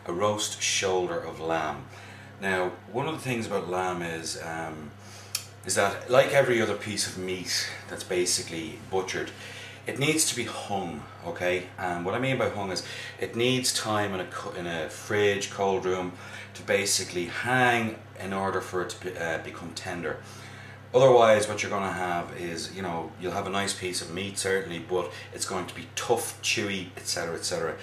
A roast shoulder of lamb. Now, one of the things about lamb is that, like every other piece of meat that's basically butchered, it needs to be hung, okay? And what I mean by hung is it needs time in a fridge, cold room, to basically hang in order for it to become tender. Otherwise, what you're going to have is, you know, you'll have a nice piece of meat certainly, but it's going to be tough, chewy, etc., etc.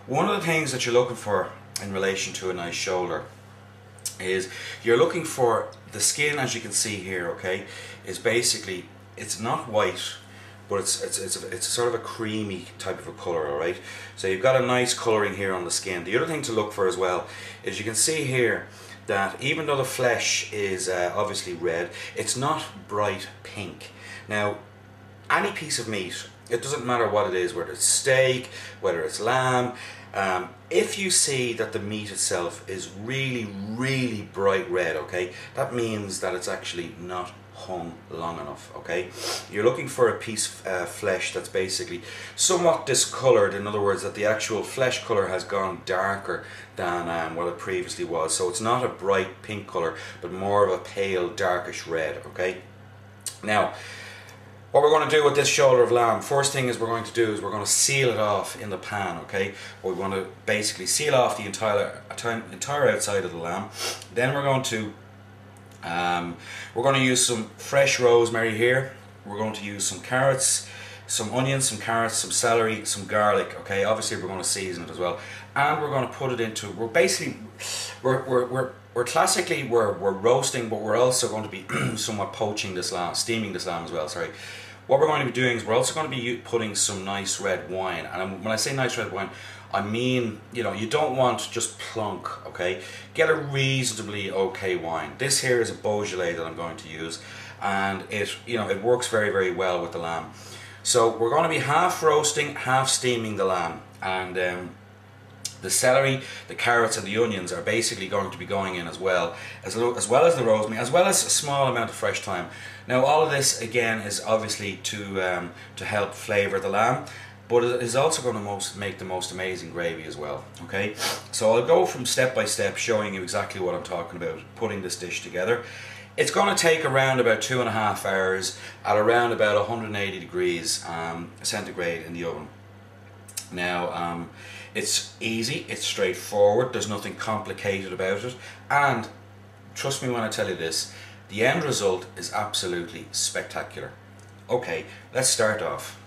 One of the things that you're looking for in relation to a nice shoulder is you're looking for the skin, as you can see here, okay, is basically, it's not white, but it's sort of a creamy type of a colour, alright? So you've got a nice colouring here on the skin. The other thing to look for as well is you can see here that even though the flesh is obviously red, it's not bright pink. Now, any piece of meat, it doesn't matter what it is, whether it's steak, whether it's lamb, if you see that the meat itself is really bright red, okay, that means that it's actually not hung long enough, okay? You're looking for a piece of flesh that's basically somewhat discoloured, in other words that the actual flesh colour has gone darker than what it previously was, so it's not a bright pink colour but more of a pale darkish red, okay? Now, what we're going to do with this shoulder of lamb, first thing is we're going to seal it off in the pan, okay? We want to basically seal off the entire outside of the lamb. Then we're going to use some fresh rosemary here. We're going to use some carrots, some onions, some carrots, some celery, some garlic, okay? Obviously we're going to season it as well. And we're going to put it into, we're classically roasting, but we're also going to be somewhat poaching this lamb, steaming this lamb as well, sorry. What we're going to be doing is we're also going to be putting some nice red wine. And when I say nice red wine, I mean, you know, you don't want just plunk, okay? Get a reasonably okay wine. This here is a Beaujolais that I'm going to use, and it works very well with the lamb. So we're going to be half roasting, half steaming the lamb, and the celery, the carrots and the onions are basically going to be going in as well as the rosemary, as well as a small amount of fresh thyme. Now all of this again is obviously to help flavour the lamb, but it is also going to make the most amazing gravy as well, okay? So I'll go from step by step showing you exactly what I'm talking about, putting this dish together. It's going to take around about 2.5 hours at around about 180 degrees centigrade in the oven. Now, it's easy, it's straightforward, there's nothing complicated about it, and trust me when I tell you this, the end result is absolutely spectacular. Okay, let's start off.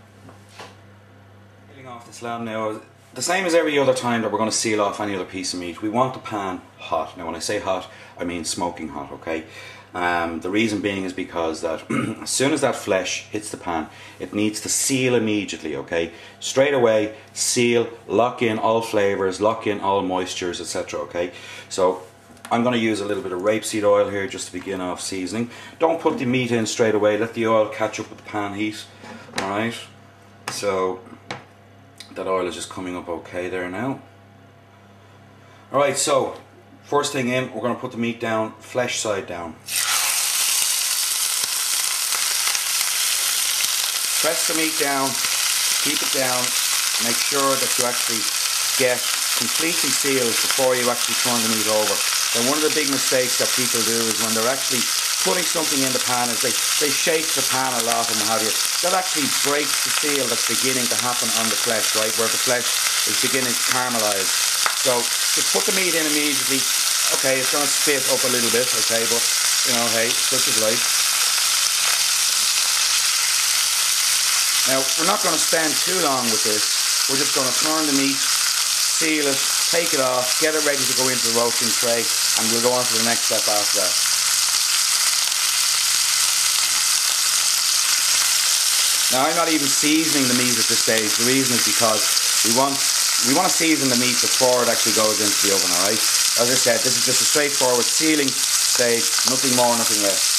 Peeling off this lamb now, the same as every other time that we're going to seal off any other piece of meat, we want the pan hot. Now when I say hot, I mean smoking hot, okay? The reason being is because that as soon as that flesh hits the pan, it needs to seal immediately, okay? Straight away, seal, lock in all flavours, lock in all moistures, etc., okay? So I'm going to use a little bit of rapeseed oil here just to begin off seasoning. Don't put the meat in straight away, let the oil catch up with the pan heat, alright? So that oil is just coming up okay there now. Alright, so first thing in, we're going to put the meat down, flesh side down. Press the meat down, keep it down, make sure that you actually get completely sealed before you actually turn the meat over. And one of the big mistakes that people do is when they're actually putting something in the pan is they shake the pan a lot and what have you. That actually breaks the seal that's beginning to happen on the flesh, right, where the flesh is beginning to caramelise. So just put the meat in immediately. Okay, it's going to spit up a little bit, okay, but you know, hey, such is life. Now, we're not going to spend too long with this. We're just going to turn the meat, seal it, take it off, get it ready to go into the roasting tray, and we'll go on to the next step after that. Now, I'm not even seasoning the meat at this stage. The reason is because we want to season the meat before it actually goes into the oven, alright? As I said, this is just a straightforward sealing stage, nothing more, nothing less.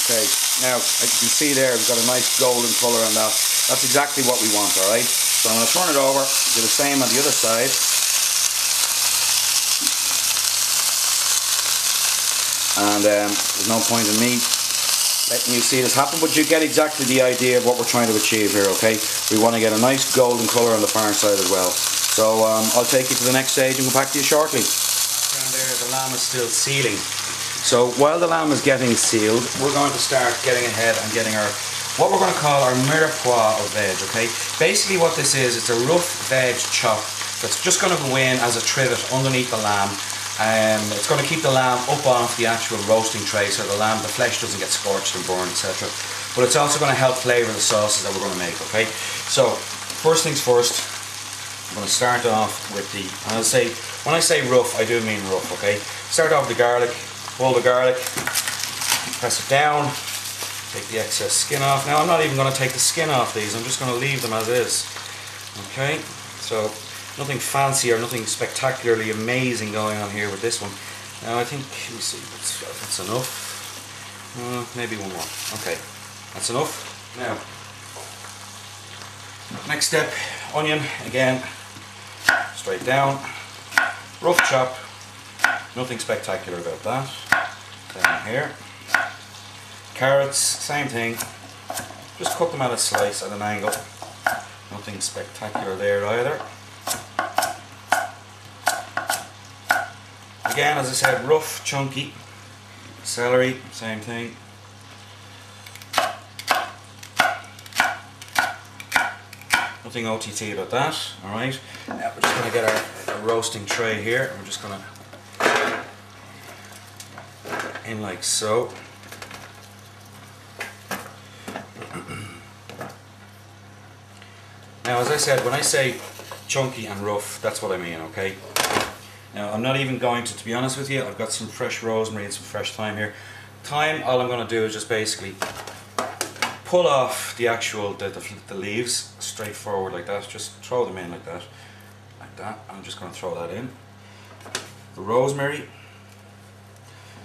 Okay, now as you can see there, we've got a nice golden colour on that. That's exactly what we want, alright? So I'm going to turn it over, do the same on the other side. And there's no point in me letting you see this happen, but you get exactly the idea of what we're trying to achieve here, okay? We want to get a nice golden colour on the far side as well. So I'll take you to the next stage and come back to you shortly. Down there, the lamb is still sealing. So while the lamb is getting sealed, we're going to start getting ahead and getting our, what we're going to call our Mirepoix of veg, okay? Basically what this is, it's a rough veg chop that's just going to go in as a trivet underneath the lamb. It's going to keep the lamb up off the actual roasting tray so the flesh doesn't get scorched and burned, etc. But it's also going to help flavour the sauces that we're going to make, okay? So, first things first, I'm going to start off with the, when I say rough, I do mean rough, okay? Start off with the garlic, pull the garlic, press it down, take the excess skin off. Now I'm not even going to take the skin off these, I'm just going to leave them as is, okay? So, nothing fancy or nothing spectacularly amazing going on here with this one. Now I think, let me see, that's enough. Maybe one more. Okay, that's enough. Now, next step, onion, again, straight down, rough chop, nothing spectacular about that. Down here. Carrots, same thing, just cut them at a slice at an angle. Nothing spectacular there either. Again, as I said, rough, chunky. Celery, same thing. Nothing OTT about that, alright. Now we're just going to get our roasting tray here. We're just going to in like so. Now, as I said, when I say chunky and rough, that's what I mean, okay? Now, I'm not even going to be honest with you, I've got some fresh rosemary and some fresh thyme here. Thyme, all I'm going to do is just basically pull off the actual, the leaves, straightforward like that. Just throw them in like that. Like that. I'm just going to throw that in. The rosemary,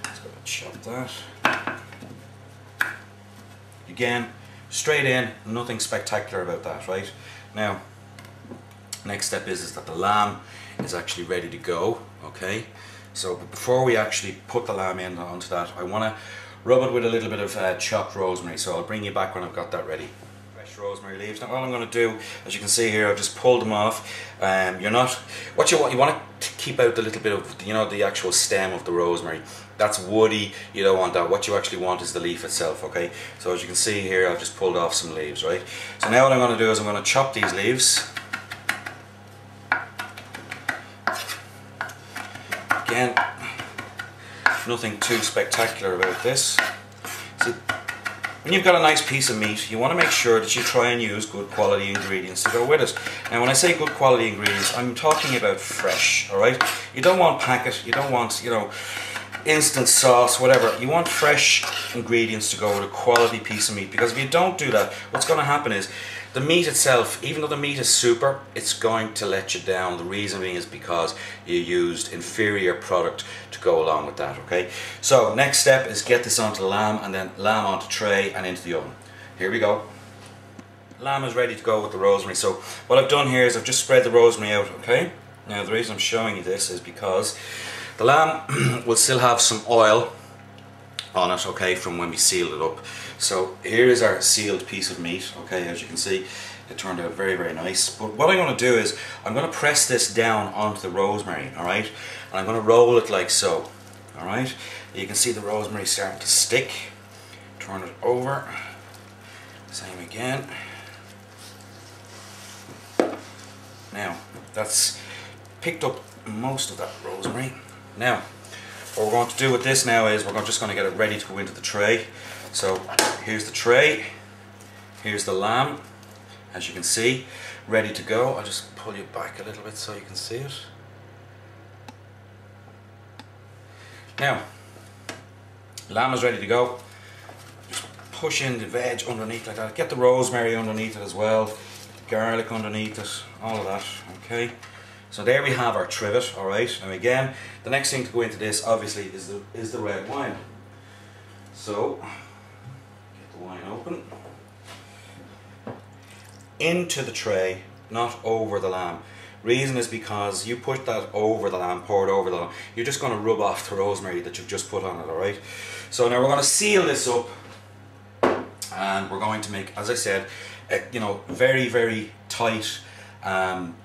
just going to chop that. Again, straight in, nothing spectacular about that, right? Now, next step is that the lamb is actually ready to go, okay? So before we actually put the lamb in onto that, I want to rub it with a little bit of chopped rosemary, so I'll bring you back when I've got that ready. Fresh rosemary leaves. Now all I'm going to do, as you can see here, I've just pulled them off. You want to keep out the little bit of, you know, the actual stem of the rosemary. That's woody, you don't want that. What you actually want is the leaf itself, okay? So as you can see here, I've just pulled off some leaves, right? So now what I'm going to do is I'm going to chop these leaves. Again, nothing too spectacular about this. See, when you've got a nice piece of meat, you want to make sure that you try and use good quality ingredients to go with it. Now when I say good quality ingredients, I'm talking about fresh, alright? You don't want packet, you don't want, you know, instant sauce, whatever. You want fresh ingredients to go with a quality piece of meat, because if you don't do that, what's going to happen is the meat itself, even though the meat is super, it's going to let you down. The reason being is because you used inferior product to go along with that, okay? So next step is get this onto the lamb, and then lamb onto tray and into the oven. Here we go. Lamb is ready to go with the rosemary. So what I've done here is I've just spread the rosemary out, okay? Now the reason I'm showing you this is because the lamb will still have some oil on it, okay, from when we sealed it up. So here is our sealed piece of meat, okay, as you can see, it turned out very, very nice. But what I'm going to do is, I'm going to press this down onto the rosemary, alright, and I'm going to roll it like so, alright. You can see the rosemary starting to stick. Turn it over, same again. Now, that's picked up most of that rosemary. Now, what we're going to do with this now is we're just going to get it ready to go into the tray. So here's the tray, here's the lamb, as you can see, ready to go. I'll just pull you back a little bit so you can see it. Now, lamb is ready to go. Just push in the veg underneath like that. Get the rosemary underneath it as well, the garlic underneath it, all of that, okay? So there we have our trivet, alright? Now again, the next thing to go into this obviously is the red wine. So, get the wine open. Into the tray, not over the lamb. Reason is because you put that over the lamb, pour it over the lamb, you're just going to rub off the rosemary that you've just put on it, alright? So now we're going to seal this up And we're going to make, as I said, you know, very, very tight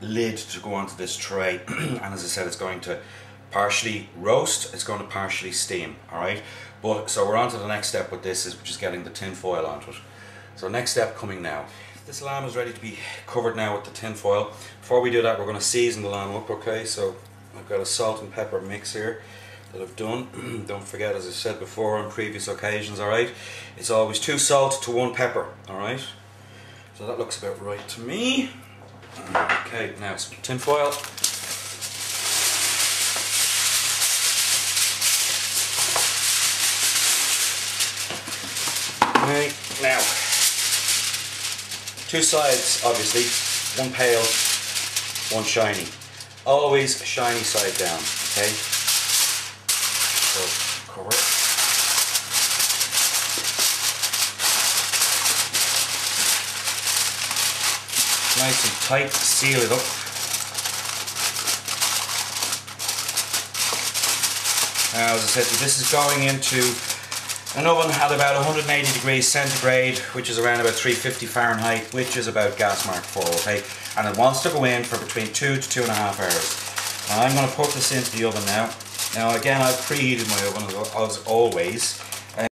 lid to go onto this tray. And as I said, it's going to partially roast, it's going to partially steam, all right? But so we're on to the next step with this, which is getting the tin foil onto it. So next step coming now. This lamb is ready to be covered now with the tin foil. Before we do that, we're going to season the lamb up, okay? So I've got a salt and pepper mix here that I've done. Don't forget, as I said before on previous occasions, alright, it's always 2 salt to 1 pepper, alright? So that looks about right to me. Okay, now some tin foil. Okay, now 2 sides, obviously, 1 pale, 1 shiny. Always shiny side down, okay? So cover it. Nice and tight, seal it up. Now, as I said, this is going into an oven at about 180 degrees centigrade, which is around about 350 Fahrenheit, which is about gas mark 4, okay? And it wants to go in for between 2 to 2.5 hours. Now I'm going to put this into the oven now. Now again, I've preheated my oven as always,